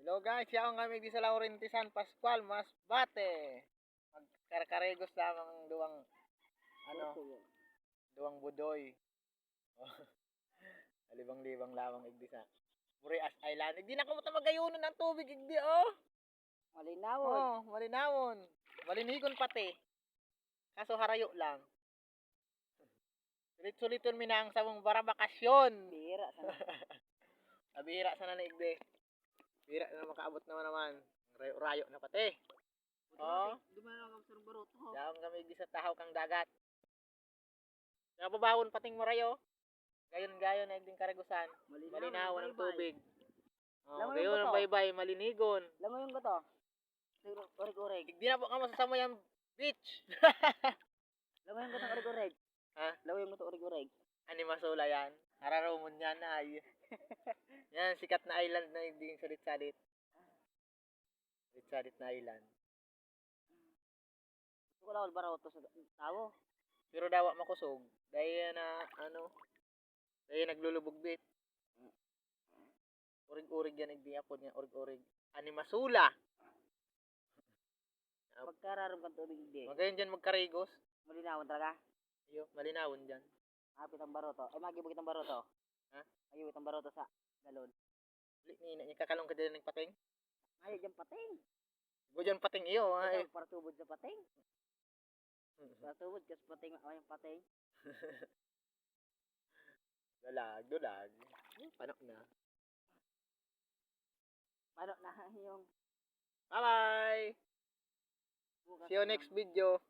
Hello guys, yaong kami di sa Laurenti San Pascual, Masbate. Magkarkaregos lamang ang duwang budoy. Oh, alibang-libang lamang igdi sa Burias Island. Igdi na kumuta magayunon ng tubig igdi oh. Malinawon. Oh, malinawon. Malinigon pati. Kaso harayo lang. Sulit-suliton mi na ang sabong barabakasyon. Bira sana. Abira sana na igdi. Bira na makaabot naman. Rayo na pati. Oh. Dumalaw ka sa baroto. Daong kami di sa tahaw kang dagat. Napabawon pating marayo. Gayon-gayon na igding karagusan. Malinawan ang tubig. Oh, gayon ang baybay, malinigon. Lamo yung goto. Urig-urig. Igdi na po ka masasama yung beach. Lamo yung goto urig-urig. Ha? Lamo yung goto urig-urig. Animasula yan. Hararumon yan ay. Yan, sikat na island na igding salit-salit. Salit-salit na island. Gusto ko lang baroto sa tao. Pero dawa makusog. Dahil na dahil naglulubog bit. Urig-urig yan igdi apod niya, urig-urig. Animasula. Pagkararam kang tubig di. Magayon dyan magkarigos. Malinawon talaga. Iyo, malinawon dyan. Hapit ang baroto. Ay magibugit ang baroto. Ha? Magibugit ang baroto sa galon. Ni kakalong ka din ng pating. Ay, dyan pating. Go dyan pating iyo. Ay. Para tubod sa pating. Para tubod kasi pating. Ay, yung pating. Dulag. Panak na. Paano na yung Bye-bye! See you next video.